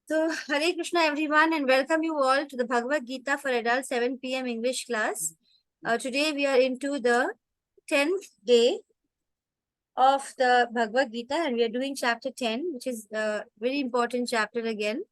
So, Hare Krishna everyone, and welcome you all to the Bhagavad Gita for Adults 7 p.m. English class. Today we are into the 10th day of the Bhagavad Gita, and we are doing chapter 10, which is a very important chapter again.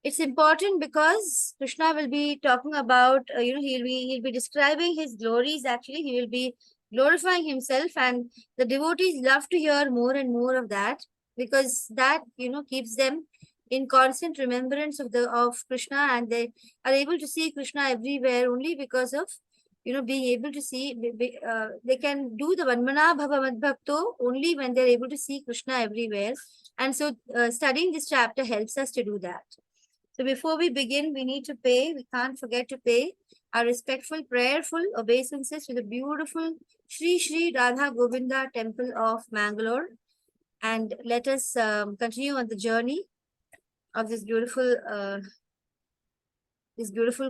It's important because Krishna will be talking about, he'll be describing his glories. Actually, he will be glorifying himself, and the devotees love to hear more and more of that because that keeps them in constant remembrance of Krishna, and they are able to see Krishna everywhere only because of being able to see. They can do the Vanmana Bhava Mad Bhakto only when they're able to see Krishna everywhere, and so studying this chapter helps us to do that. So before we begin, we need to pay. We can't forget to pay our respectful, prayerful obeisances to the beautiful Sri Sri Radha Govinda Temple of Mangalore. And let us continue on the journey of this beautiful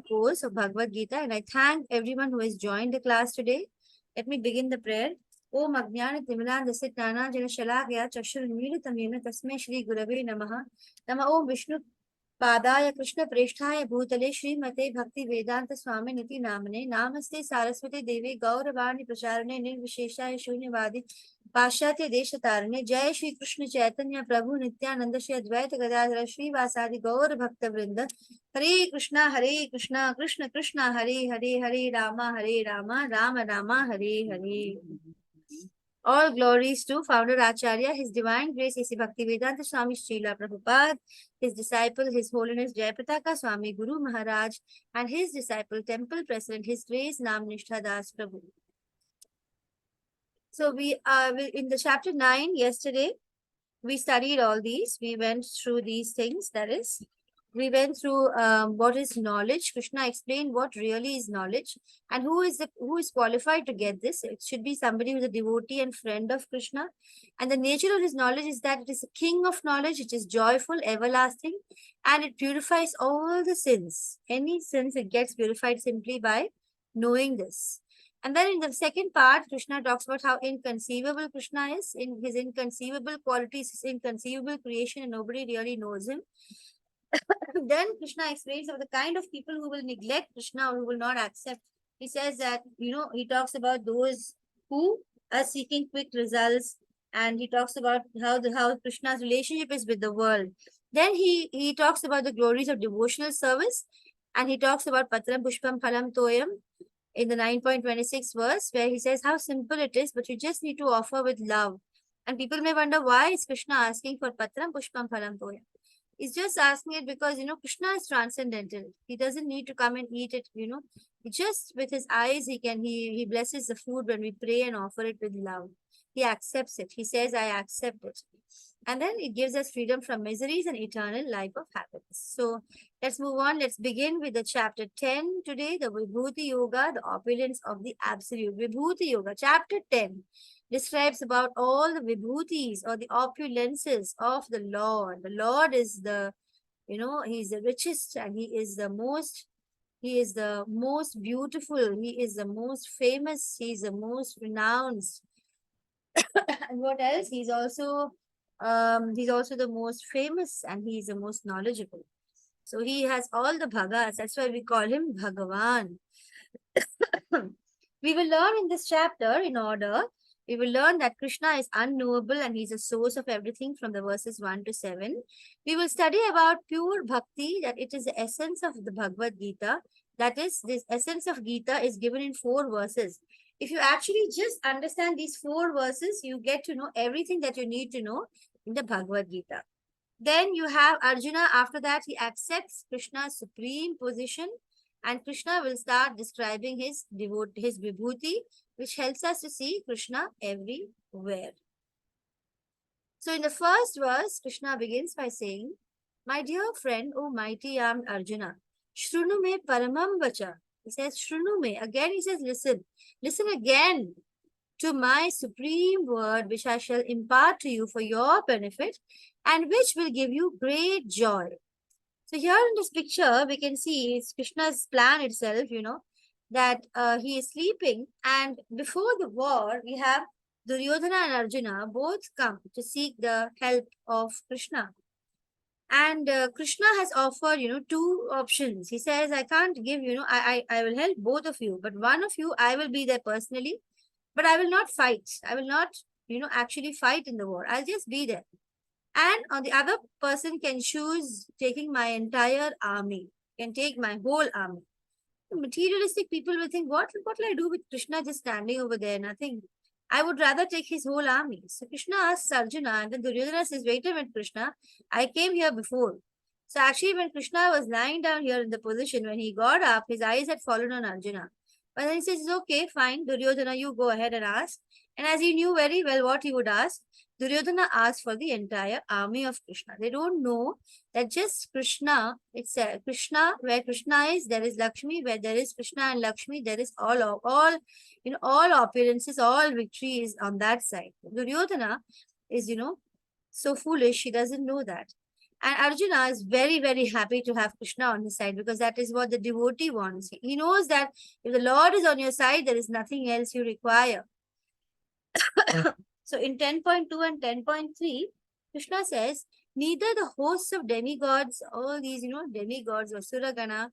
course of Bhagavad Gita. And I thank everyone who has joined the class today. Let me begin the prayer. Om Ajnana Timidandasya Jnana Shalakya Chakshurmilitamena Tasmai Shri Gurave Namaha. Nama Om Vishnu पादाय Krishna प्रेष्ठाय भूतले श्रीमते भक्ति वेदांत स्वामी निति नामने नामस्ते सारस्वती देवी गौरवाणी प्रचारणे निर्विशेषाय शून्यवादी पाश्चात्य देश तारणे जय श्री कृष्ण चैतन्य प्रभु नित्यानंद श्री अद्वैत गदाधर श्रीवासादि गौर भक्त वृंद हरे Krishna Krishna Krishna Hare Hare Hare Rama Ram Rama Hare Hare. All glories to Founder Acharya, His Divine Grace, A.C. Bhaktivedanta Swami Srila Prabhupada, His disciple, His Holiness Jayapataka Swami Guru Maharaj, and His disciple, Temple President, His Grace Nam Nishtha Das Prabhu. So we are in the chapter 9 yesterday. We studied all these. We went through these things. That is, we went through what is knowledge. Krishna explained what really is knowledge and who is qualified to get this. It should be somebody who is a devotee and friend of Krishna. And the nature of his knowledge is that it is a king of knowledge. It is joyful, everlasting, and it purifies all the sins. Any sins, it gets purified simply by knowing this. And then in the second part, Krishna talks about how inconceivable Krishna is, in his inconceivable qualities, his inconceivable creation, and nobody really knows him. Then Krishna explains of the kind of people who will neglect Krishna or who will not accept. He says that, he talks about those who are seeking quick results, and he talks about how Krishna's relationship is with the world. Then he talks about the glories of devotional service, and he talks about Patram Pushpam Phalam Toyam in the 9.26 verse, where he says how simple it is, but you just need to offer with love. And people may wonder, why is Krishna asking for Patram Pushpam Phalam Toyam? He's just asking it because, Krishna is transcendental. He doesn't need to come and eat it, Just with his eyes, he blesses the food when we pray and offer it with love. He accepts it. He says, I accept it. And then it gives us freedom from miseries and eternal life of happiness. So let's move on. Let's begin with the chapter 10 today, the Vibhuti Yoga, the opulence of the absolute. Vibhuti Yoga, chapter 10 describes about all the vibhutis or the opulences of the Lord. The Lord is he's the richest, and he is the most beautiful, he is the most famous, he is the most renounced. And what else? He's also the most famous, and he is the most knowledgeable. So he has all the bhagas. That's why we call him Bhagavan. We will learn in this chapter in order. We will learn that Krishna is unknowable and he's a source of everything from the verses 1 to 7. We will study about pure bhakti, that it is the essence of the Bhagavad Gita. That is, this essence of Gita is given in 4 verses. If you actually just understand these 4 verses, you get to know everything that you need to know in the Bhagavad Gita. Then you have Arjuna. After that, he accepts Krishna's supreme position, and Krishna will start describing his vibhuti, which helps us to see Krishna everywhere. So in the first verse, Krishna begins by saying, my dear friend, O mighty armed Arjuna, Shrunu me paramam vacha. He says, Shrunu me. Again he says, listen. Listen again to my supreme word, which I shall impart to you for your benefit, and which will give you great joy. So here in this picture, we can see it's Krishna's plan itself, that he is sleeping, and before the war, we have Duryodhana and Arjuna both come to seek the help of Krishna. And Krishna has offered, two options. He says, I can't give, I will help both of you, but one of you, I will be there personally, but I will not fight. I will not, actually fight in the war. I'll just be there. And on the other person can choose taking my entire army, can take my whole army. Materialistic people will think, what will I do with Krishna just standing over there? Nothing. I would rather take his whole army. So Krishna asks Arjuna, and then Duryodhana says, wait a minute, Krishna, I came here before. So actually, when Krishna was lying down here in the position, when he got up, his eyes had fallen on Arjuna. But then he says, okay, fine, Duryodhana, you go ahead and ask. And as he knew very well what he would ask, Duryodhana asked for the entire army of Krishna. They don't know that just Krishna, it's Krishna, where Krishna is, there is Lakshmi, where there is Krishna and Lakshmi, there is all, all opulences, all victory is on that side. Duryodhana is, so foolish, he doesn't know that. And Arjuna is very, very happy to have Krishna on his side because that is what the devotee wants. He knows that if the Lord is on your side, there is nothing else you require. So in 10.2 and 10.3, Krishna says, neither the hosts of demigods, all these, demigods or Suragana,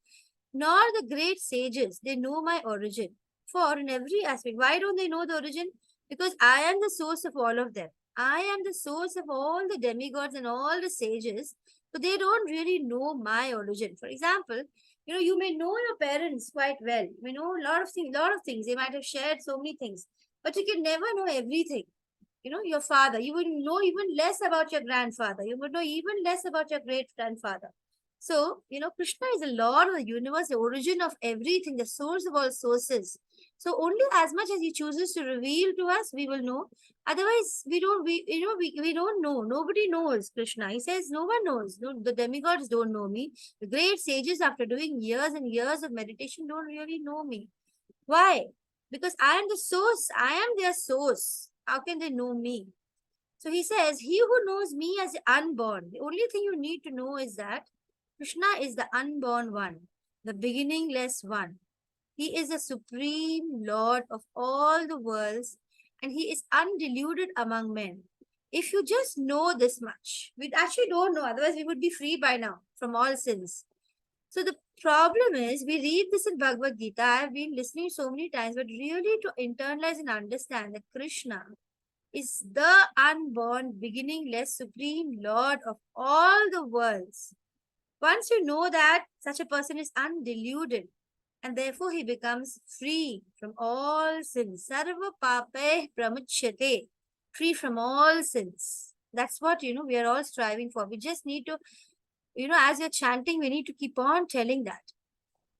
nor the great sages, they know my origin. For in every aspect, why don't they know the origin? Because I am the source of all of them. I am the source of all the demigods and all the sages, but they don't really know my origin. For example, you may know your parents quite well. You may know a lot of things. They might have shared so many things, but you can never know everything. Your father, you would know even less about your grandfather. You would know even less about your great grandfather. So, Krishna is the Lord of the universe, the origin of everything, the source of all sources. So only as much as he chooses to reveal to us, we will know. Otherwise, we don't know. Nobody knows Krishna. He says, no one knows. No, the demigods don't know me. The great sages, after doing years and years of meditation, don't really know me. Why? Because I am the source. I am their source. How can they know me? So he says, he who knows me as the unborn, the only thing you need to know is that Krishna is the unborn one, the beginningless one. He is the supreme Lord of all the worlds, and he is undiluted among men. If you just know this much, we actually don't know, otherwise we would be free by now from all sins. So the problem is, we read this in Bhagavad Gita. I have been listening so many times, but really to internalize and understand that Krishna is the unborn, beginningless, supreme Lord of all the worlds. Once you know that, such a person is undiluted, and therefore he becomes free from all sins. Sarva pape pramuchyate, free from all sins. That's what, we are all striving for. We just need to, as you're chanting, we need to keep on telling that.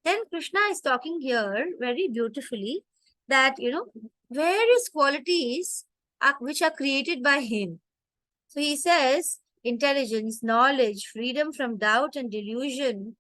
Then Krishna is talking here very beautifully that, various qualities which are created by him. So he says, intelligence, knowledge, freedom from doubt and delusion,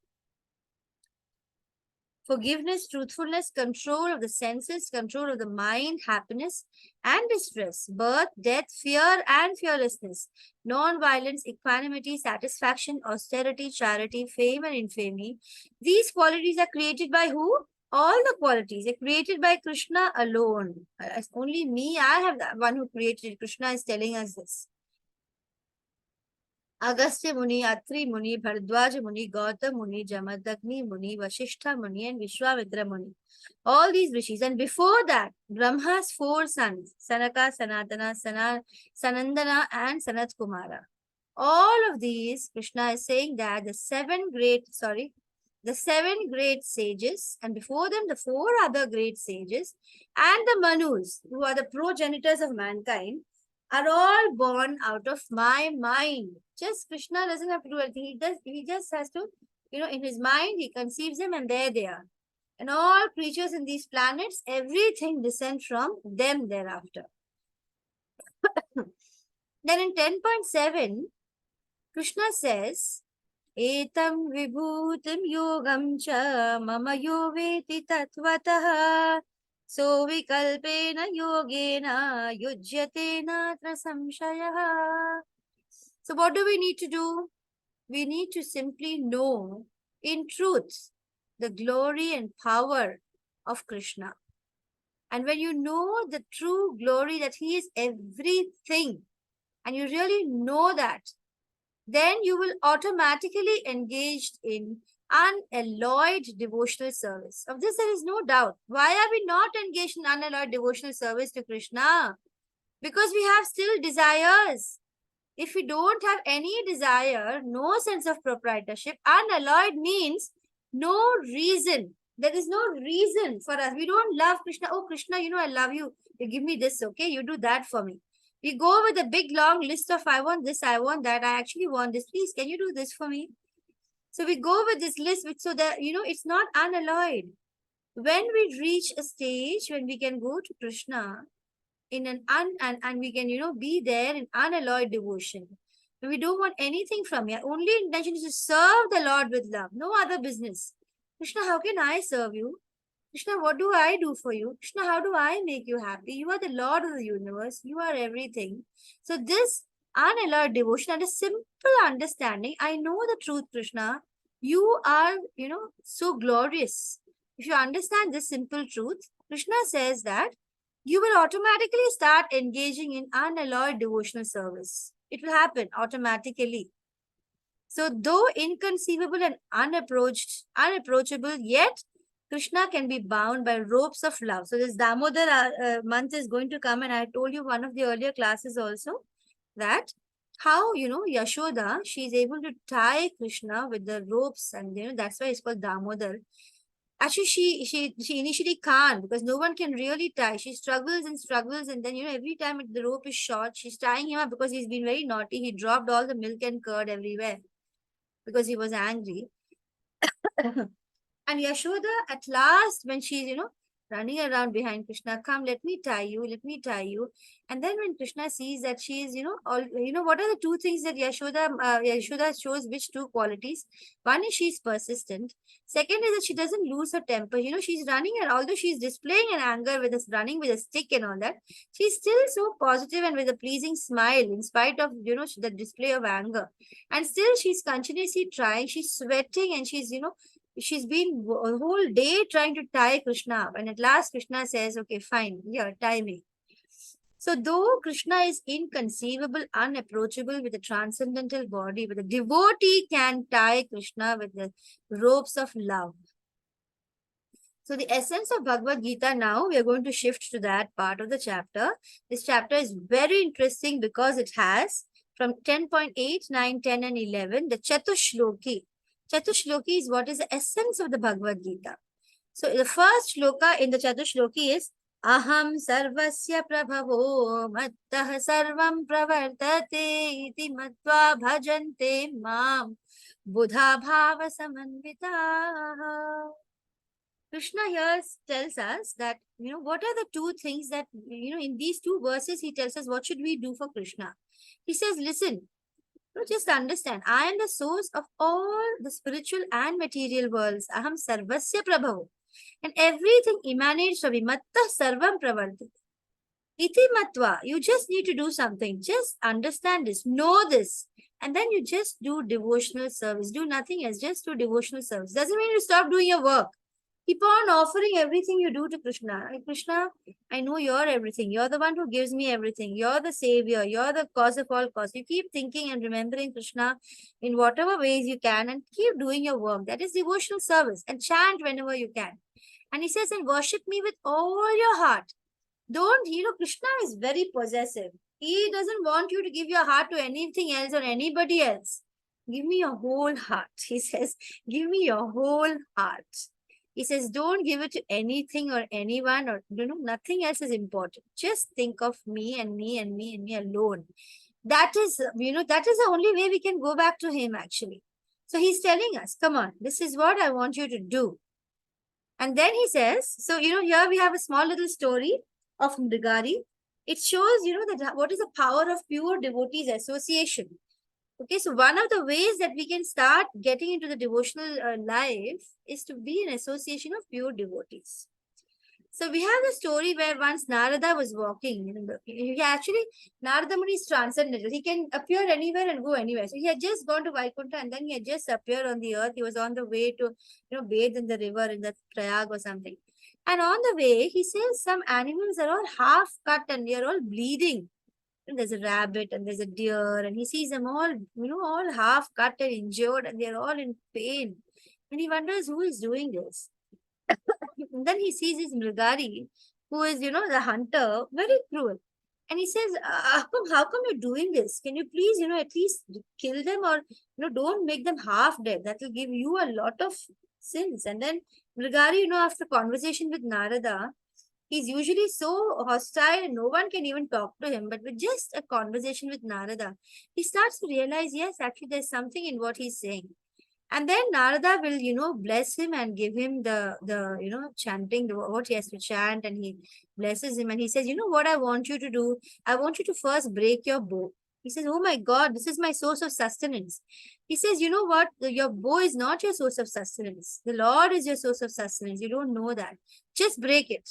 forgiveness, truthfulness, control of the senses, control of the mind, happiness and distress, birth, death, fear and fearlessness, non-violence, equanimity, satisfaction, austerity, charity, fame and infamy. These qualities are created by who? All the qualities are created by Krishna alone. It's only me, I have the one who created it. Krishna is telling us this. Agastya Muni, Atri Muni, Bharadwaja Muni, Gautam Muni, Jamadagni Muni, Vashishta Muni, and Vishwamitra Muni. All these rishis. And before that, Brahma's four sons, Sanaka, Sanatana, Sanandana, and Sanat Kumara. All of these, Krishna is saying that the seven great sages, and before them, the four other great sages, and the Manus, who are the progenitors of mankind, are all born out of my mind. Just Krishna doesn't have to do anything. He just has to, in his mind, he conceives them and there they are. And all creatures in these planets, everything descends from them thereafter. Then in 10.7, Krishna says, Etam vibhutim yogam cha mama yo veti tatvatah so vikalpena yogena yujyate natra samshayah. So what do we need to do? We need to simply know in truth the glory and power of Krishna. And when you know the true glory that he is everything, and you really know that, then you will automatically engage in unalloyed devotional service. Of this, there is no doubt. Why are we not engaged in unalloyed devotional service to Krishna? Because we have still desires. If we don't have any desire, no sense of proprietorship, unalloyed means no reason. There is no reason for us. We don't love Krishna. Oh, Krishna, I love you. You give me this, okay? You do that for me. We go with a big long list of I want this, I want that, I actually want this. Please, can you do this for me? So we go with this list so that, it's not unalloyed. When we reach a stage when we can go to Krishna in and we can be there in unalloyed devotion, we don't want anything from you. Only intention is to serve the Lord with love, no other business. Krishna, how can I serve you? Krishna, what do I do for you? Krishna, how do I make you happy? You are the Lord of the universe, you are everything. So this unalloyed devotion and a simple understanding, I know the truth, Krishna, you are so glorious. If you understand this simple truth, Krishna says that you will automatically start engaging in unalloyed devotional service. It will happen automatically. So, though inconceivable and unapproachable, yet Krishna can be bound by ropes of love. So, this Damodar month is going to come, and I told you one of the earlier classes also that how Yashoda, she is able to tie Krishna with the ropes, and that's why it's called Damodar. Actually, she initially can't, because no one can really tie. She struggles and struggles, and then every time the rope is short, she's tying him up because he's been very naughty. He dropped all the milk and curd everywhere because he was angry. And Yashoda, at last, when she's, running around behind Krishna, come, let me tie you, let me tie you. And then when Krishna sees that she is, what are the two things that Yashoda shows which two qualities? One is she's persistent. Second is that she doesn't lose her temper. She's running, and although she's displaying an anger with us running with a stick and all that, she's still so positive and with a pleasing smile in spite of, the display of anger. And still she's continuously trying. She's sweating, and she's been a whole day trying to tie Krishna up. And at last Krishna says, okay, fine, here, tie me. So though Krishna is inconceivable, unapproachable with a transcendental body, but the devotee can tie Krishna with the ropes of love. So the essence of Bhagavad Gita now, we are going to shift to that part of the chapter. This chapter is very interesting because it has from 10.8, 9, 10 and 11, the Chatushloki. Chatushloki is what is the essence of the Bhagavad Gita. So the first shloka in the Chatushloki is Aham sarvasya prabhavo mattah sarvam pravartate iti matva bhajante mam buddha bhava samanvitaha. Krishna here tells us that, what are the two things that, in these two verses, he tells us what should we do for Krishna. He says, listen, just understand, I am the source of all the spiritual and material worlds. Aham sarvasya prabhavo. And everything emanates from mattah sarvam pravartate. Iti matva. You just need to do something. Just understand this. Know this. And then you just do devotional service. Do nothing else. Just do devotional service. Doesn't mean you stop doing your work. Keep on offering everything you do to Krishna. Like, Krishna, I know you're everything. You're the one who gives me everything. You're the savior. You're the cause of all cause. You keep thinking and remembering Krishna in whatever ways you can and keep doing your work. That is devotional service. And chant whenever you can. And he says, and worship me with all your heart. Don't, Krishna is very possessive. He doesn't want you to give your heart to anything else or anybody else. Give me your whole heart. He says, give me your whole heart. He says, don't give it to anything or anyone, or nothing else is important. Just think of me and me and me and me alone. That is, that is the only way we can go back to him actually. So he's telling us, come on, this is what I want you to do. And then he says, so, here we have a small little story of Mrigari. It shows, that what is the power of pure devotees association. Okay, so one of the ways that we can start getting into the devotional life is to be in association of pure devotees. So we have a story where once Narada was walking. Narada Muni is transcendental. He can appear anywhere and go anywhere. So he had just gone to Vaikuntha and then he had just appeared on the earth. He was on the way to, bathe in the river in the Prayag or something. And on the way, he says some animals are all half cut and they are all bleeding. and there's a rabbit and there's a deer, and he sees them all, all half cut and injured, and they're all in pain. And he wonders who is doing this. And then he sees his Mrigari, who is, the hunter, very cruel. And he says, how come you're doing this? Can you please, at least kill them, or, don't make them half dead. That will give you a lot of sins. And then Mrigari, after conversation with Narada, he's usually so hostile and no one can even talk to him. But with just a conversation with Narada, he starts to realize, yes, actually, there's something in what he's saying. And then Narada will, bless him and give him chanting, what he has to chant, and he blesses him. And he says, what I want you to do? I want you to first break your bow. He says, oh my God, this is my source of sustenance. He says, you know what? Your bow is not your source of sustenance. The Lord is your source of sustenance. You don't know that. Just break it.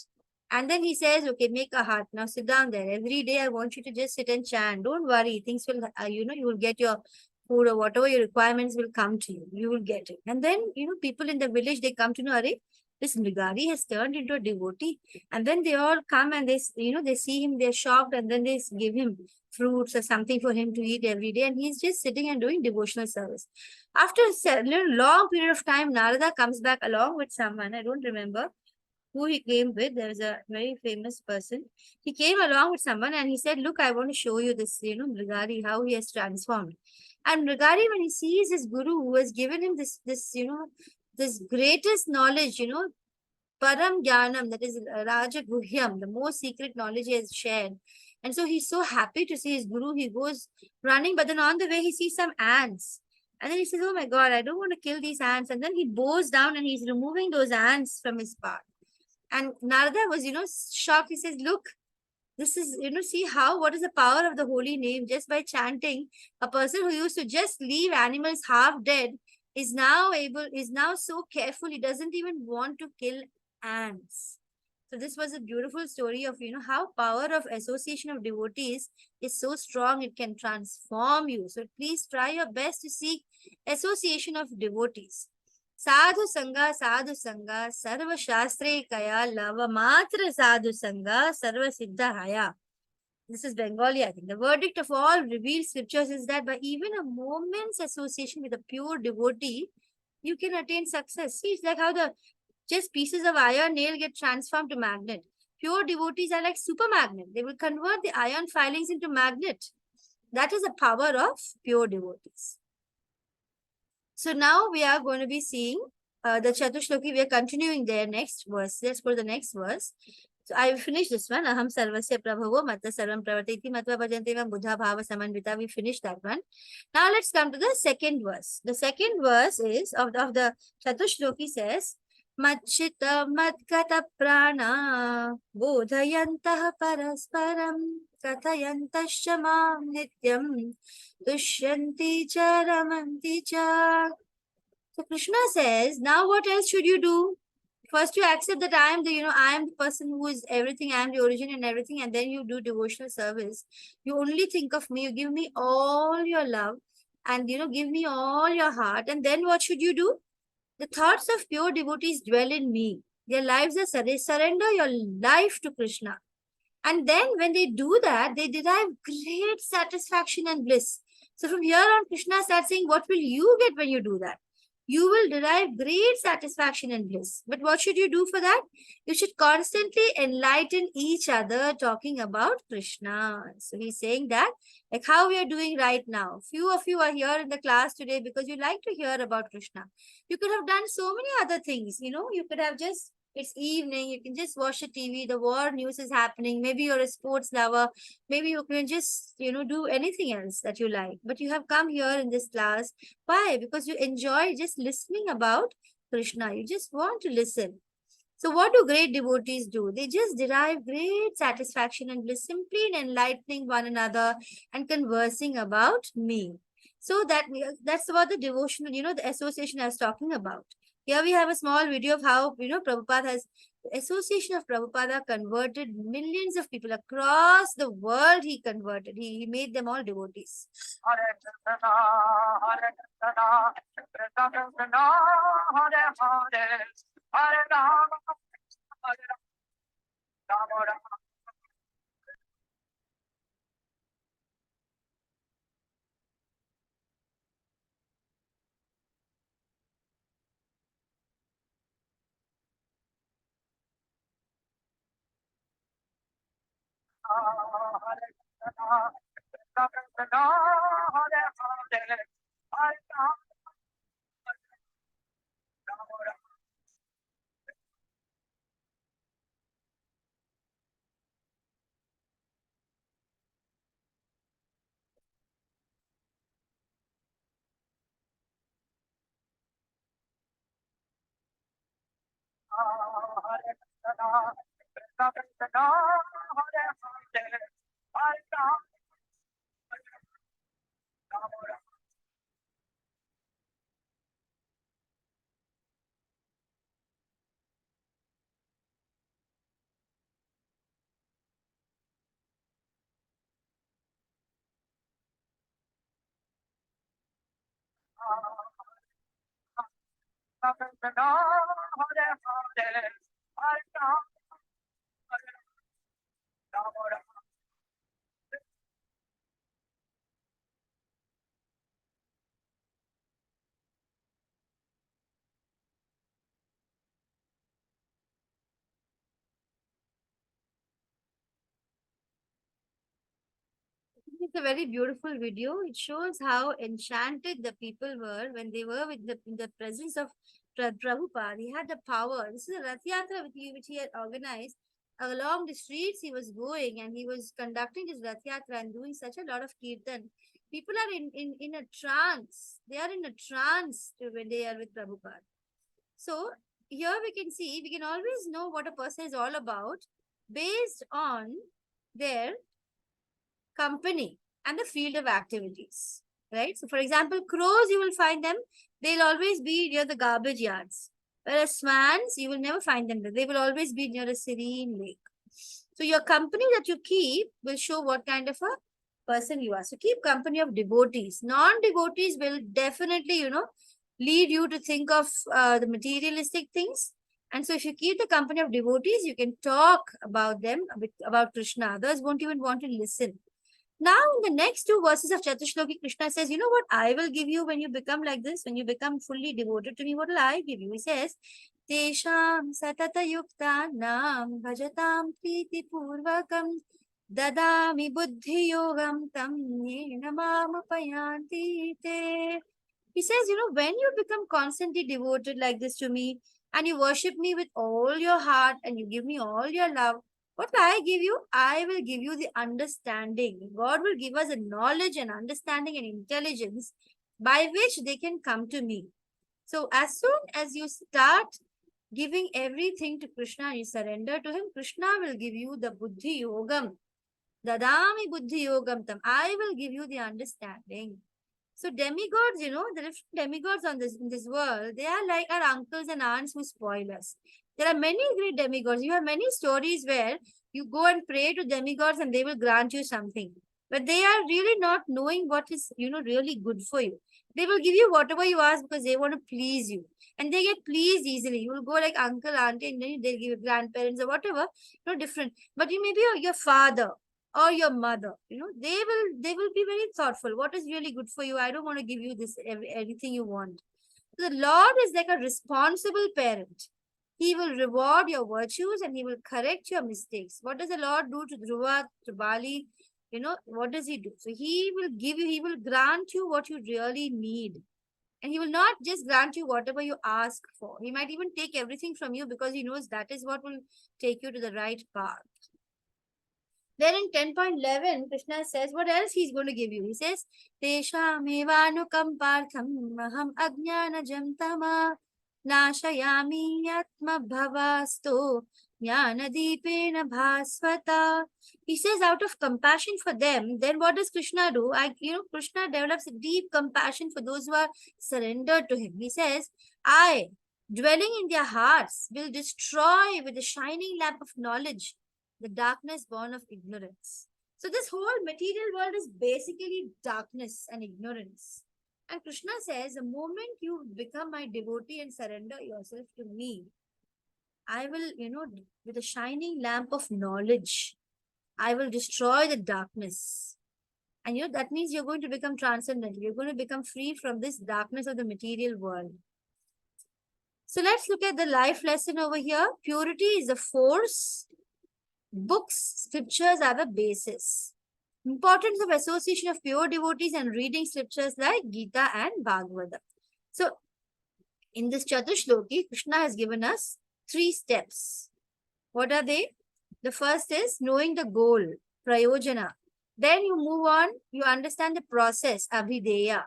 And then he says, okay, make a heart. Now sit down there. Every day I want you to just sit and chant. Don't worry. Things will, you will get your food or whatever your requirements will come to you. You will get it. And then, people in the village, they come to know, Are, this Mrigari has turned into a devotee. And then they all come and they see him, they're shocked, and then they give him fruits or something for him to eat every day. And he's just sitting and doing devotional service. After a little long period of time, Narada comes back along with someone. I don't remember who he came with. There was a very famous person. He came along with someone and he said, look, I want to show you this, Mrigari, how he has transformed. And Mrigari, when he sees his guru who has given him this greatest knowledge, Param Jnanam, that is Raja Guhyam, the most secret knowledge he has shared. And so he's so happy to see his guru. He goes running, but then on the way he sees some ants. And then he says, oh my God, I don't want to kill these ants. And then he bows down and he's removing those ants from his path. And Narada was, shocked. He says, look, this is, see what is the power of the holy name. Just by chanting, a person who used to just leave animals half dead is now so careful. He doesn't even want to kill ants. So this was a beautiful story of, how power of association of devotees is so strong. It can transform you. So please try your best to seek association of devotees. Sadhu Sangha, Sarva Shastre Kaya, Lava Matra Sadhu Sangha, Sarva Siddha Haya. This is Bengali, I think. The verdict of all revealed scriptures is that by even a moment's association with a pure devotee, you can attain success. See, it's like how the just pieces of iron nail get transformed to magnet. Pure devotees are like super magnet. They will convert the iron filings into magnet. That is the power of pure devotees. So now we are going to be seeing the Chatushloki. We are continuing there next verse. Let's go to the next verse. So I finished this one. Aham sarvasya prabhavo matta sarvam pravartiti matva bhajantevam buddha bhava samanvita. We finished that one. Now let's come to the second verse. The second verse is of the Chatushloki says, Machita madgata prana bodhayantah parasparam kathayantascha mam nityam dushyanti cha ramanti cha. So Krishna says, now what else should you do? First you accept that I am the person who is everything, I am the origin and everything, and then you do devotional service. You only think of me, you give me all your love, and give me all your heart. And then what should you do? The thoughts of pure devotees dwell in me. Their lives are surrender your life to Krishna. And then when they do that, they derive great satisfaction and bliss. So from here on, Krishna starts saying, what will you get when you do that? You will derive great satisfaction and bliss. But what should you do for that? You should constantly enlighten each other talking about Krishna. So he's saying that, like how we are doing right now. Few of you are here in the class today because you like to hear about Krishna. You could have done so many other things. You could have just, it's evening, you can just watch the TV, the war news is happening. Maybe you're a sports lover. Maybe you can just, do anything else that you like. But you have come here in this class. Why? Because you enjoy just listening about Krishna. You just want to listen. So what do great devotees do? They just derive great satisfaction and bliss simply in enlightening one another and conversing about me. So that's about the devotional, the association I was talking about. Here we have a small video of how, Prabhupada has, the association of Prabhupada converted millions of people across the world. He converted. He made them all devotees. Hare Krishna, Hare Krishna, Krishna Krishna, Hare Hare, Hare Rama, Hare Rama, Rama Rama. It's a very beautiful video. It shows how enchanted the people were when they were with in the presence of Prabhupada. He had the power. This is a Rath Yatra which he had organized. Along the streets he was going and he was conducting his Rath Yatra and doing such a lot of kirtan. People are in a trance. They are in a trance when they are with Prabhupada. So here we can see, we can always know what a person is all about based on their company and the field of activities, right? So, for example, crows, you will find them, they'll always be near the garbage yards. Whereas swans, you will never find them there. They will always be near a serene lake. So, your company that you keep will show what kind of a person you are. So, keep company of devotees. Non-devotees will definitely, lead you to think of the materialistic things. And so, if you keep the company of devotees, you can talk about them, about Krishna. Others won't even want to listen. Now, in the next two verses of Chaturshloki, Krishna says, you know what I will give you when you become like this, when you become fully devoted to me, what will I give you? He says, Tesham satata yukta nam bhajatam priti purvakam dadami buddhi yogam tam yena mamapayanti te. He says, when you become constantly devoted like this to me and you worship me with all your heart and you give me all your love, what will I give you? I will give you the understanding. God will give us a knowledge and understanding and intelligence by which they can come to me. So as soon as you start giving everything to Krishna and you surrender to him, Krishna will give you the buddhi yogam. Dadami buddhi yogam tam. I will give you the understanding. So demigods, the different demigods in this world, they are like our uncles and aunts who spoil us. There are many great demigods. You have many stories where you go and pray to demigods and they will grant you something. But they are really not knowing what is, really good for you. They will give you whatever you ask because they want to please you. And they get pleased easily. You will go like uncle, auntie, and then they'll give you grandparents or whatever, different. But you may be your father or your mother, they will be very thoughtful. What is really good for you? I don't want to give you this everything you want. So the Lord is like a responsible parent. He will reward your virtues and he will correct your mistakes. What does the Lord do to Dhruva, to Bali? What does he do? So he will give you, he will grant you what you really need. And he will not just grant you whatever you ask for. He might even take everything from you because he knows that is what will take you to the right path. Then in 10.11, Krishna says, what else he's going to give you? He says, Teshamevanu partham aham ajnana tama nashayami atma bhavasto jnanadipena bhasvata. He says, out of compassion for them, then what does Krishna do? Krishna develops a deep compassion for those who are surrendered to him. He says, I, dwelling in their hearts, will destroy with the shining lamp of knowledge the darkness born of ignorance. So this whole material world is basically darkness and ignorance. And Krishna says, the moment you become my devotee and surrender yourself to me, I will, with a shining lamp of knowledge, I will destroy the darkness. And that means you're going to become transcendental. You're going to become free from this darkness of the material world. So let's look at the life lesson over here. Purity is a force Books, scriptures are the basis. Importance of association of pure devotees and reading scriptures like Gita and Bhagavata. So, in this Chatushloki, Krishna has given us 3 steps. What are they? The first is knowing the goal, prayojana. Then you move on, you understand the process, abhideya.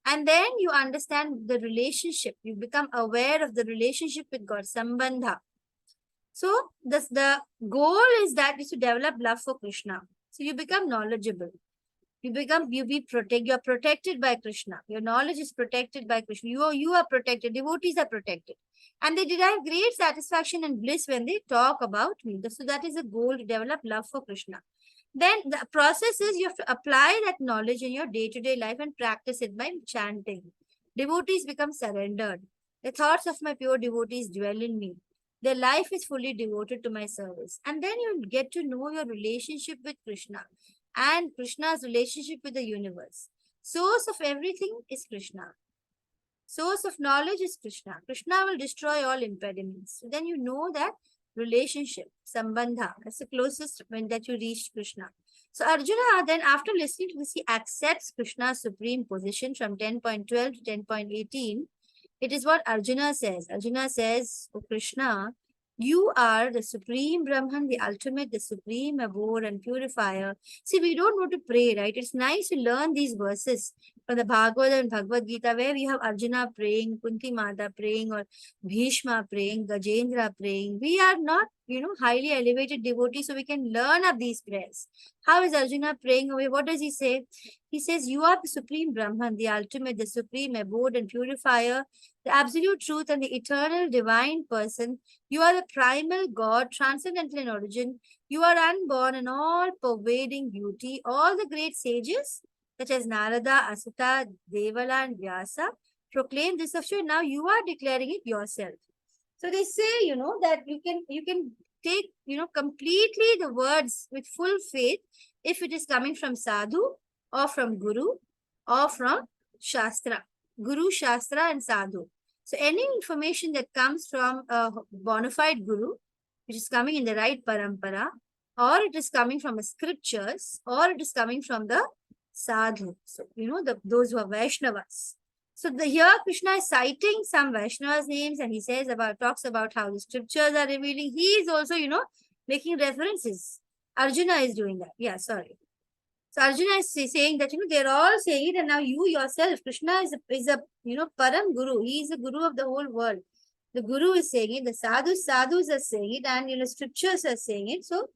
And then you understand the relationship. You become aware of the relationship with God, sambandha. So the goal is that is to develop love for Krishna. So you become knowledgeable. You're protected by Krishna. Your knowledge is protected by Krishna. You are protected. Devotees are protected. And they derive great satisfaction and bliss when they talk about me. So that is the goal, to develop love for Krishna. Then the process is you have to apply that knowledge in your day-to-day life and practice it by chanting. Devotees become surrendered. The thoughts of my pure devotees dwell in me. Their life is fully devoted to my service. And then you get to know your relationship with Krishna and Krishna's relationship with the universe. Source of everything is Krishna. Source of knowledge is Krishna. Krishna will destroy all impediments. So then you know that relationship, sambandha, that's the closest when that you reach Krishna. So Arjuna, then after listening to this, he accepts Krishna's supreme position from 10.12 to 10.18. It is what Arjuna says. Arjuna says, "O Krishna, you are the supreme Brahman, the ultimate, the supreme abode and purifier." See, we don't know to pray, right? It's nice to learn these verses from the Bhagavad and Bhagavad Gita, where we have Arjuna praying, Kunti Mata praying, or Bhishma praying, Gajendra praying. We are not, highly elevated devotees, so we can learn of these prayers. How is Arjuna praying away? What does he say? He says, "You are the supreme Brahman, the ultimate, the supreme abode and purifier, the absolute truth and the eternal divine person. You are the primal God, transcendental in origin. You are unborn and all-pervading beauty. All the great sages, such as Narada, Asuta, Devala, and Vyasa, proclaim this of you, and now you are declaring it yourself." So they say, that you can take, completely the words with full faith if it is coming from sadhu or from guru or from shastra. Guru, shastra, and sadhu. So any information that comes from a bona fide guru, which is coming in the right parampara, or it is coming from the scriptures, or it is coming from the sadhu. So, those who are Vaishnavas. So here Krishna is citing some Vaishnavas' names, and he talks about how the scriptures are revealing. He is also, making references. Arjuna is doing that. Yeah, sorry. So Arjuna is saying that, they're all saying it, and now you yourself, Krishna is a Param Guru. He is the Guru of the whole world. The Guru is saying it, the sadhus are saying it, and scriptures are saying it. So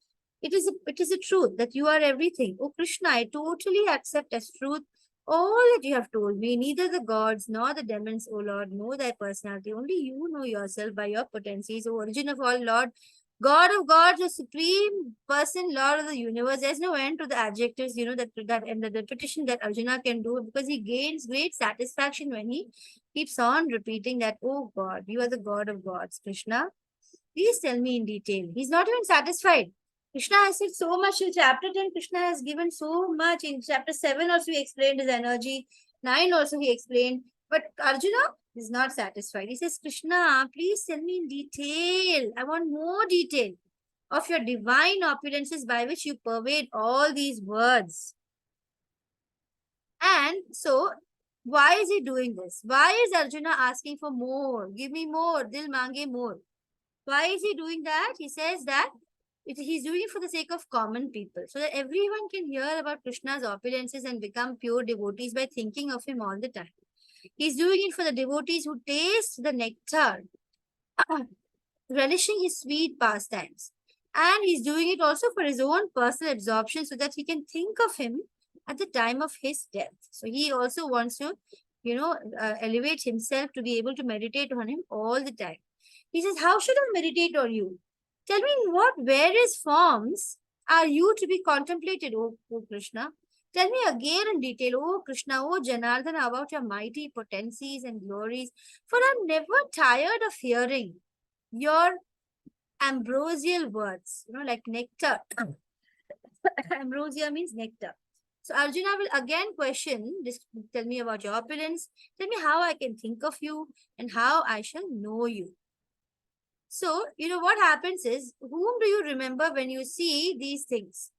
it is a truth that you are everything. Oh Krishna, I totally accept as truth all that you have told me. Neither the gods nor the demons, O Lord, know thy personality. Only you know yourself by your potencies, O origin of all, Lord, God of gods, the supreme person, Lord of the universe. There's no end to the adjectives, that and the repetition that Arjuna can do, because he gains great satisfaction when he keeps on repeating that, "Oh God, you are the God of gods, Krishna. Please tell me in detail." He's not even satisfied. Krishna has said so much in chapter 10. Krishna has given so much. In chapter 7 also he explained his energy. 9 also he explained. But Arjuna is not satisfied. He says, "Krishna, please tell me in detail. I want more detail of your divine opulences by which you pervade all these words." And so, why is he doing this? Why is Arjuna asking for more? Give me more. Dil mange more. Why is he doing that? He says that he's doing it for the sake of common people, so that everyone can hear about Krishna's opulences and become pure devotees by thinking of him all the time. He's doing it for the devotees who taste the nectar, relishing his sweet pastimes. And he's doing it also for his own personal absorption, so that he can think of him at the time of his death. So he also wants to, elevate himself to be able to meditate on him all the time. He says, "How should I meditate on you? Tell me in what various forms are you to be contemplated, O Krishna? Tell me again in detail, O Krishna, O Janardana, about your mighty potencies and glories, for I'm never tired of hearing your ambrosial words, like nectar." Ambrosia means nectar. So Arjuna will again question this. Tell me about your opulence. Tell me how I can think of you and how I shall know you. So, what happens is, whom do you remember when you see these things?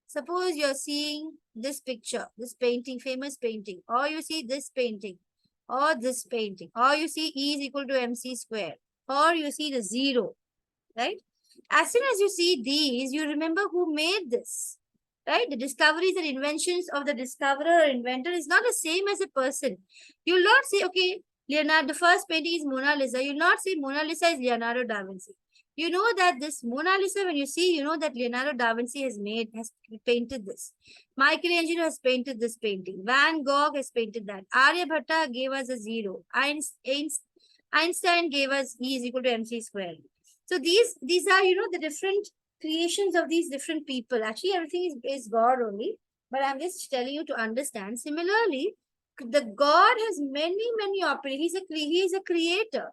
Suppose you're seeing this picture, this painting, famous painting, or you see this painting, or this painting, or you see E is equal to MC square, or you see the zero, right? As soon as you see these, you remember who made this, right? The discoveries and inventions of the discoverer or inventor is not the same as a person. You'll not say, okay, Leonardo, the first painting is Mona Lisa. You'll not say Mona Lisa is Leonardo da Vinci. You know that this Mona Lisa, when you see, you know that Leonardo da Vinci has painted this. Michelangelo has painted this painting. Van Gogh has painted that. Aryabhatta gave us a zero. Einstein gave us E is equal to MC square. So these are, the different creations of these different people. Actually, everything is God only. But I'm just telling you to understand. Similarly, the God has many, many operations. He is a creator.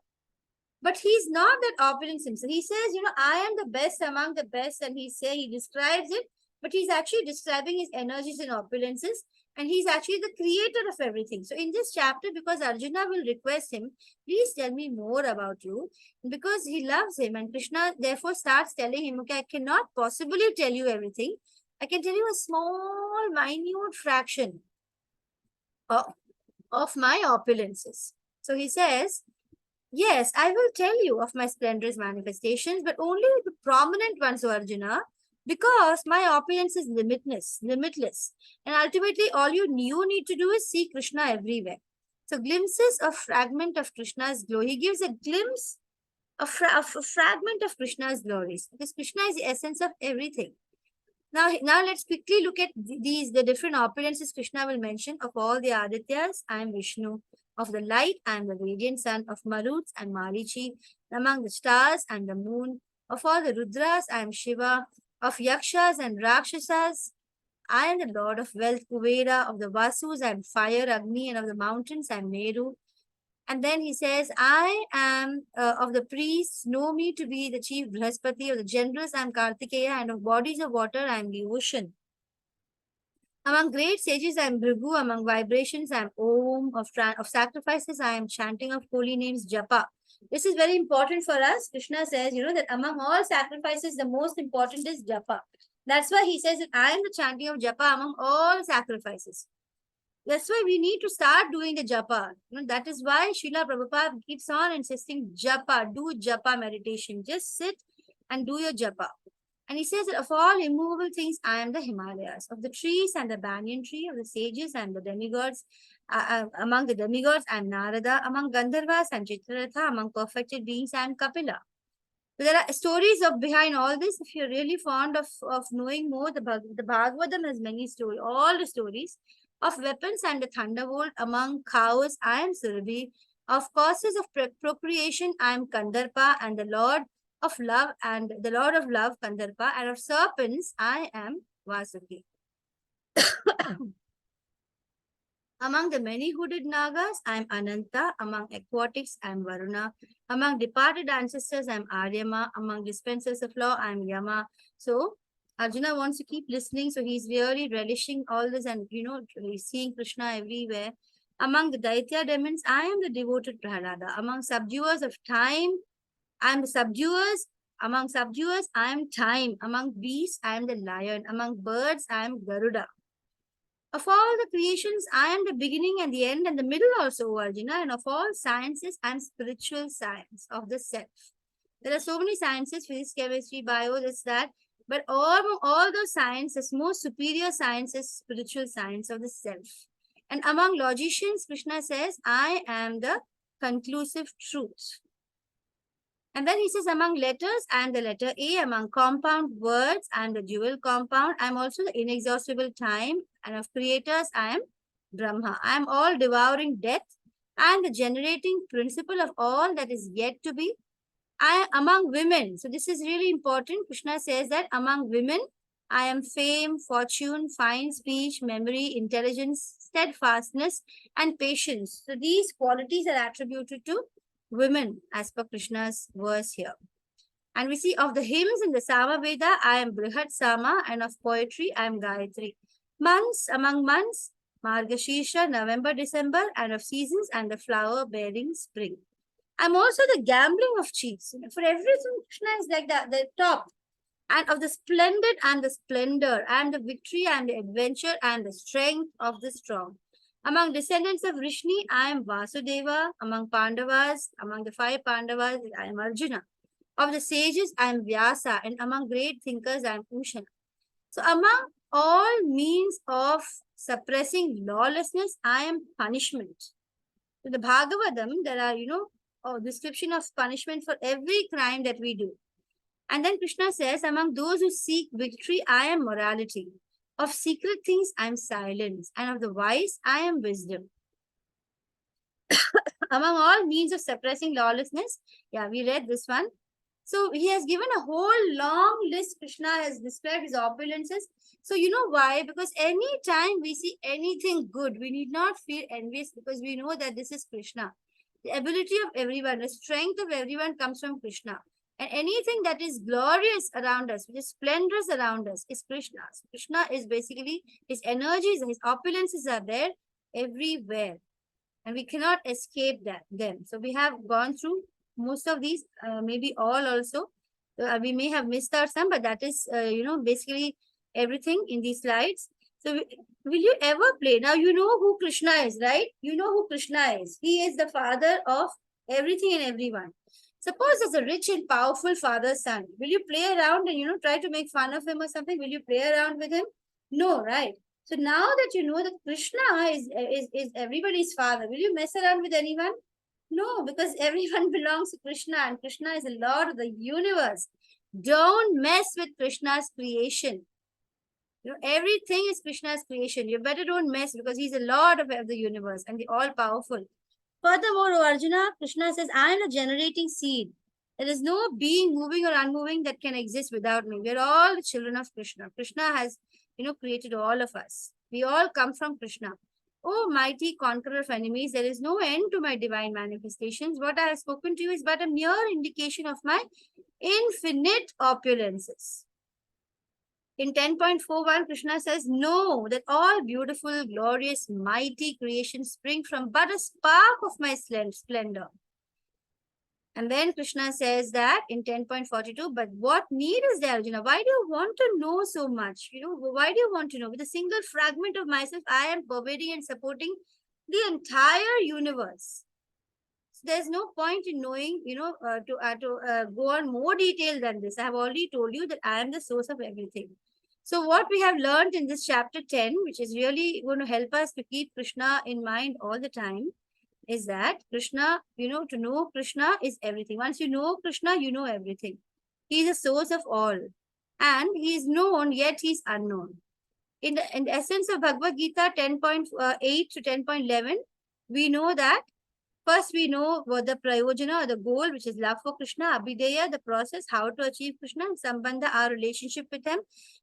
But he's not that opulence himself. He says, I am the best among the best. And he describes it, but he's actually describing his energies and opulences. And he's actually the creator of everything. So in this chapter, because Arjuna will request him, please tell me more about you. Because he loves him. And Krishna therefore starts telling him, okay, I cannot possibly tell you everything. I can tell you a small, minute fraction of my opulences. So he says, yes, I will tell you of my splendorous manifestations, but only the prominent ones, O Arjuna, because my opulence is limitless. And ultimately, all you need to do is see Krishna everywhere. So glimpses of fragment of Krishna's glory. He gives a glimpse, a fragment of Krishna's glories, because Krishna is the essence of everything. Now let's quickly look at the different opulences Krishna will mention. Of all the Adityas, I am Vishnu. Of the light, I am the radiant sun. Of Maruts and Marichi. Among the stars, I am the moon. Of all the Rudras, I am Shiva. Of Yakshas and Rakshasas, I am the Lord of wealth, Kuvera. Of the Vasus, I am fire, Agni. And of the mountains, I am Meru. And then he says, I am of the priests, know me to be the chief Brihaspati. Of the generals, I am Kartikeya. And of bodies of water, I am the ocean. Among great sages, I am Bhrigu. Among vibrations, I am Om. Of sacrifices, I am chanting of holy names, Japa. This is very important for us. Krishna says, that among all sacrifices, the most important is Japa. That's why he says that I am the chanting of Japa among all sacrifices. That's why we need to start doing the japa. That is why Srila Prabhupada keeps on insisting japa, do japa meditation. Just sit and do your japa. And he says that of all immovable things, I am the Himalayas. Of the trees and the banyan tree, of the sages and the demigods, among the demigods, I am Narada. Among Gandharvas, I am Chitraratha. Among perfected beings, I am Kapila. So there are stories behind all this. If you're really fond of knowing more, the Bhagavatam has many stories, all the stories. Of weapons, I am the thunderbolt. Among cows, I am Surabhi. Of causes of procreation, I am Kandarpa, and the Lord of love, Kandarpa. And of serpents, I am Vasuki. Among the many hooded Nagas, I am Ananta. Among aquatics, I am Varuna. Among departed ancestors, I am Aryama. Among dispensers of law, I am Yama. So, Arjuna wants to keep listening, so he's really relishing all this and, he's seeing Krishna everywhere. Among the Daitya demons, I am the devoted Prahlada. Among subduers of time, I am the subduers. Among subduers, I am time. Among beasts, I am the lion. Among birds, I am Garuda. Of all the creations, I am the beginning and the end and the middle also, Arjuna. And of all sciences, I am spiritual science of the self. There are so many sciences, physics, chemistry, bio, this, that. But all those sciences, most superior science is spiritual science of the self. And among logicians, Krishna says, I am the conclusive truth. And then he says, among letters, I am the letter A. Among compound words, I am the dual compound. I am also the inexhaustible time. And of creators, I am Brahma. I am all devouring death. I am the generating principle of all that is yet to be. I am among women. So this is really important. Krishna says that among women, I am fame, fortune, fine speech, memory, intelligence, steadfastness, and patience. So these qualities are attributed to women as per Krishna's verse here. And we see of the hymns in the Sama Veda, I am Brihat Sama, and of poetry, I am Gayatri. Months, among months, Margashirsha, November, December, and of seasons and the flower bearing spring. I'm also the gambling of chiefs. For everything, Krishna is like the top. And of the splendid and the splendor and the victory and the adventure and the strength of the strong. Among descendants of Rishni, I am Vasudeva. Among Pandavas, among the five Pandavas, I am Arjuna. Of the sages, I am Vyasa. And among great thinkers, I am Ushana. So among all means of suppressing lawlessness, I am punishment. In the Bhagavatam, there are, a description of punishment for every crime that we do. And then Krishna says, among those who seek victory, I am morality. Of secret things, I am silence. And of the wise, I am wisdom. Among all means of suppressing lawlessness, yeah, we read this one. So he has given a whole long list. Krishna has described his opulences. So you know why? Because any time we see anything good, we need not feel envious because we know that this is Krishna. The ability of everyone, the strength of everyone comes from Krishna. And anything that is glorious around us, which is splendorous around us, is Krishna. So Krishna is basically, his energies, his opulences are there everywhere. And we cannot escape them. So we have gone through most of these, maybe all also. We may have missed out some, but that is, basically everything in these slides. So will you ever play? Now you know who Krishna is, right? You know who Krishna is. He is the father of everything and everyone. Suppose there's a rich and powerful father's son. Will you play around and, try to make fun of him or something? Will you play around with him? No, right? So now that you know that Krishna is everybody's father, will you mess around with anyone? No, because everyone belongs to Krishna and Krishna is the Lord of the universe. Don't mess with Krishna's creation. Everything is Krishna's creation. You better don't mess because he's the Lord of the universe and the all-powerful. Furthermore, O Arjuna, Krishna says, I am the generating seed. There is no being moving or unmoving that can exist without me. We are all the children of Krishna. Krishna has, created all of us. We all come from Krishna. O mighty conqueror of enemies, there is no end to my divine manifestations. What I have spoken to you is but a mere indication of my infinite opulences. In 10.41, Krishna says, know that all beautiful, glorious, mighty creations spring from but a spark of my splendor. And then Krishna says that in 10.42, but what need is there, Arjuna? Why do you want to know so much? Why do you want to know? With a single fragment of myself, I am pervading and supporting the entire universe. So there's no point in knowing, to go on more detail than this. I have already told you that I am the source of everything. So what we have learned in this chapter 10, which is really going to help us to keep Krishna in mind all the time, is that Krishna, to know Krishna is everything. Once you know Krishna, you know everything. He is the source of all. And he is known, yet he is unknown. In the essence of Bhagavad Gita 10.8 to 10.11, we know that first we know what the prayojana or the goal, which is love for Krishna, abhideya, the process, how to achieve Krishna, sambandha, our relationship with him.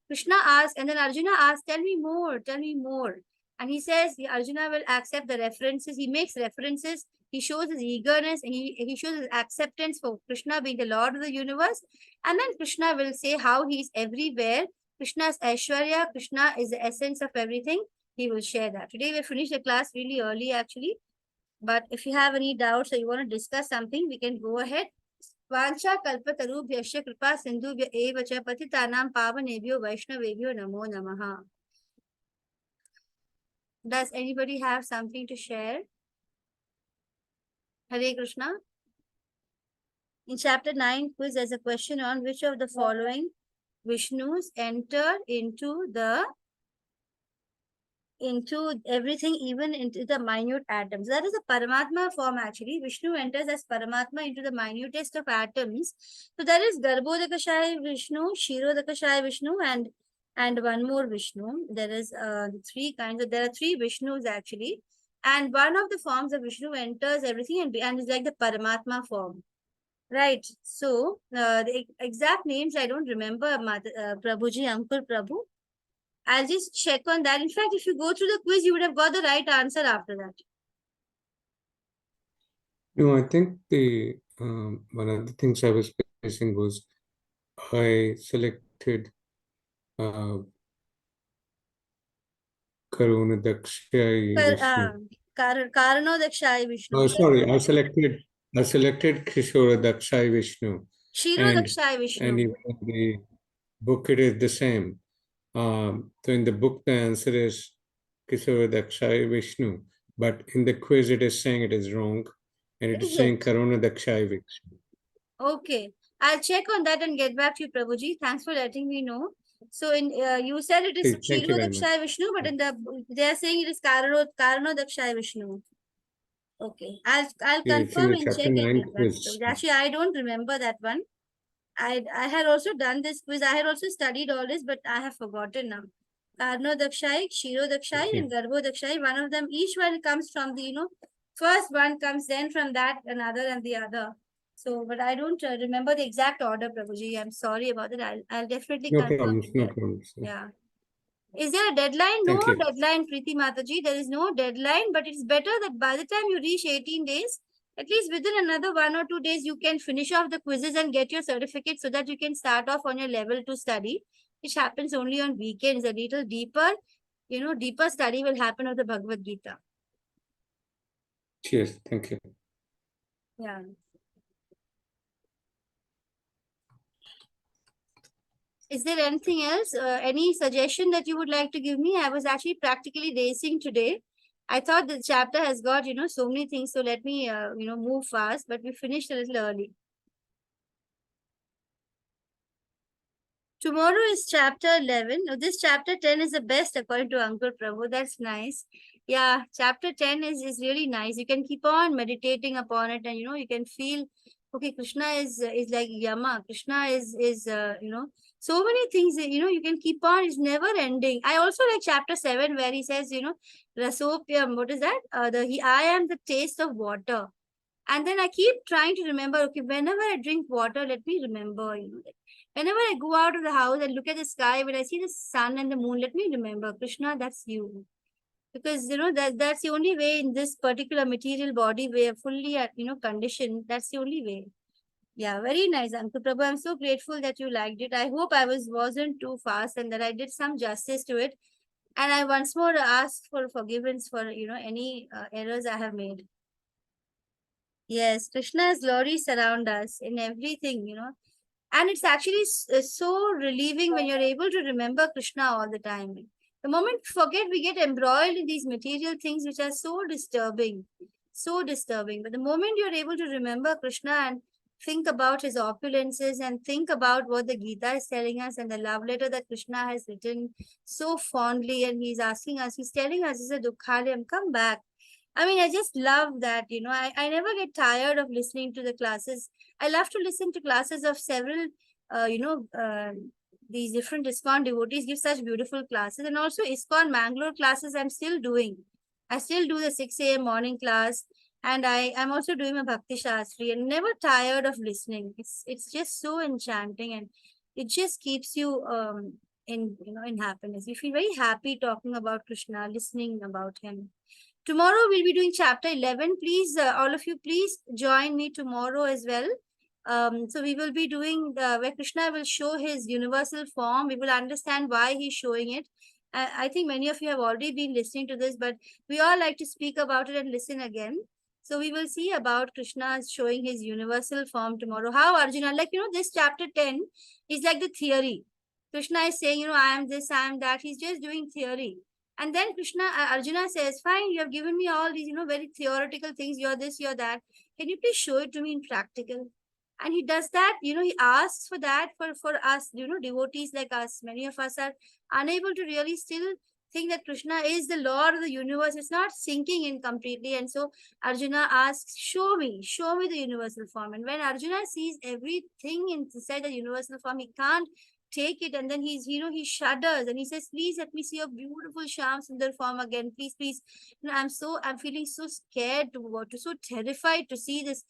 Krishna asks, and then Arjuna asks, tell me more, tell me more. And he says, Arjuna will accept the references. He makes references. He shows his eagerness. And he shows his acceptance for Krishna being the Lord of the universe. And then Krishna will say how he is everywhere. Krishna's Aishwarya. Krishna is the essence of everything. He will share that. Today we finished the class really early actually. But if you have any doubts or you want to discuss something, we can go ahead. Vancha kalpatarubhyasya kripa sindhubhya eva cha patitanam pavanebhyo vaishnavebhyo namo namaha. Does anybody have something to share? Hare Krishna. In chapter 9, quiz, there's a question on which of the following Vishnus enter into everything, even into the minute atoms. That is a Paramatma form actually. Vishnu enters as Paramatma into the minutest of atoms. So there is Garbhodakashaya Vishnu, Shirodakashaya Vishnu, and one more Vishnu. There is three kinds. There are three Vishnus actually. And one of the forms of Vishnu enters everything and is like the Paramatma form. Right. So the exact names I don't remember, Prabhuji, Uncle Prabhu. I'll just check on that. In fact, if you go through the quiz, you would have got the right answer after that. No, I think one of the things I was facing was I selected Karunadakshay Vishnu. Karanodakshay Vishnu. Sorry, I selected I selected Kishore Dakshai Vishnu, Shiro and Dakshay Vishnu. even in the book it is the same. So in the book the answer is Kishore Dakshai Vishnu, but in the quiz it is saying it is wrong, and it Is is saying it? Karuna Dakshai Vishnu. Okay. I'll check on that and get back to you, Prabhuji. Thanks for letting me know. So in you said it is Okay, thank you Shiro very much. Dakshay Vishnu, but in the they are saying it is Karno Dakshay Vishnu. Okay. I'll It's in confirm the and chapter check and 9 get back to quiz. you. Actually, I don't remember that one. I had also done this quiz. I had also studied all this, but I have forgotten now. Karno Dakshai, Shiro Dakshai, Okay. and Garbho Dakshai. One of them, each one comes from the, first one comes, then from that another and the other. So, but I don't remember the exact order, Prabhuji. I'm sorry about it. I'll definitely No confirm problems, it no here. problems. Yeah. Is there a deadline? No Thank you. deadline, Preeti Mataji. There is no deadline, but it's better that by the time you reach 18 days, at least within another 1 or 2 days, you can finish off the quizzes and get your certificate so that you can start off on your level 2 study, which happens only on weekends. A little deeper, deeper study will happen of the Bhagavad Gita. Cheers. Thank you. Yeah. Is there anything else? Any suggestion that you would like to give me? I was actually practically racing today. I thought the chapter has got, so many things. So let me, move fast, but we finished a little early. Tomorrow is chapter 11. Now, this chapter 10 is the best according to Uncle Prabhu. That's nice. Yeah, chapter 10 is really nice. You can keep on meditating upon it and, you can feel, okay, Krishna is like Yama. Krishna is so many things, that, you can keep on. It's never ending. I also like chapter 7 where he says, Rasopyam, what is that? I am the taste of water. And then I keep trying to remember, okay, whenever I drink water, let me remember, like, whenever I go out of the house and look at the sky, when I see the sun and the moon, let me remember, Krishna, that's you. Because, that's the only way in this particular material body, we are fully, conditioned. That's the only way. Yeah, very nice, Uncle Prabhu. I'm so grateful that you liked it. I hope I wasn't too fast and that I did some justice to it. And I once more ask for forgiveness for, any errors I have made. Yes, Krishna's glory surround us in everything. And it's actually so relieving when you're able to remember Krishna all the time. The moment we forget, we get embroiled in these material things which are so disturbing. So disturbing. But the moment you're able to remember Krishna and think about his opulences and think about what the Gita is telling us and the love letter that Krishna has written so fondly, and he's asking us, he's telling us, he's a Dukhalayam, come back. I mean, I just love that, I never get tired of listening to the classes. I love to listen to classes of several, these different ISKCON devotees give such beautiful classes. And also ISKCON Mangalore classes I'm still doing. I still do the 6 a.m. morning class. And I'm also doing my Bhakti Shastri and never tired of listening. It's just so enchanting and it just keeps you in happiness. You feel very happy talking about Krishna, listening about him. Tomorrow we'll be doing chapter 11. Please, all of you, please join me tomorrow as well. So we will be doing where Krishna will show his universal form. We will understand why he's showing it. I think many of you have already been listening to this, but we all like to speak about it and listen again. So we will see about Krishna showing his universal form tomorrow. How Arjuna, this chapter 10 is like the theory. Krishna is saying, I am this, I am that. He's just doing theory. And then Arjuna says, fine, you have given me all these, very theoretical things. You're this, you're that. Can you please show it to me in practical? And he does that, he asks for that for us, devotees like us. Many of us are unable to really still think that Krishna is the Lord of the universe. It's not sinking in completely. And so Arjuna asks, show me the universal form. And when Arjuna sees everything inside the universal form, he can't take it, and then he shudders and he says, please let me see your beautiful Shyam Sundar form again, please. I'm feeling so scared so terrified to see this,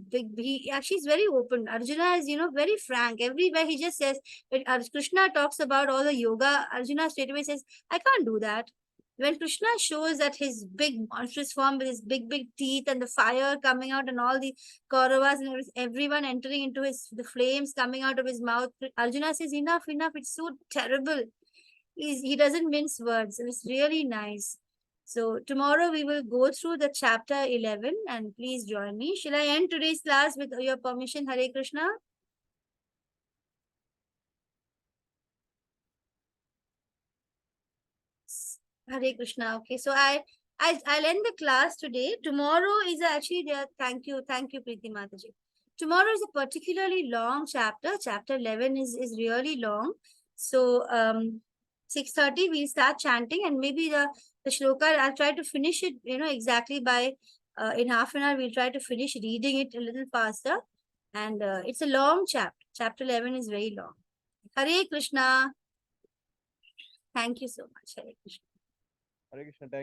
big. He actually is very open. Arjuna is, very frank. Everywhere he just says, when Krishna talks about all the yoga, Arjuna straight away says, I can't do that. When Krishna shows that his big monstrous form with his big teeth and the fire coming out and all the Kauravas and everyone entering into the flames coming out of his mouth, Arjuna says, enough, it's so terrible. He doesn't mince words. It's really nice. So tomorrow we will go through the chapter 11 and please join me. Shall I end today's class with your permission? Hare Krishna. Hare Krishna. Okay, so I'll end the class today. Tomorrow is actually there. Thank you, Preeti Mataji. Tomorrow is a particularly long chapter. Chapter 11 is really long. So 6:30 we'll start chanting, and maybe the shloka I'll try to finish it. Exactly by in half an hour we'll try to finish reading it a little faster. And it's a long chapter. Chapter 11 is very long. Hare Krishna. Thank you so much. Hare Krishna. Hare Krishna. Thank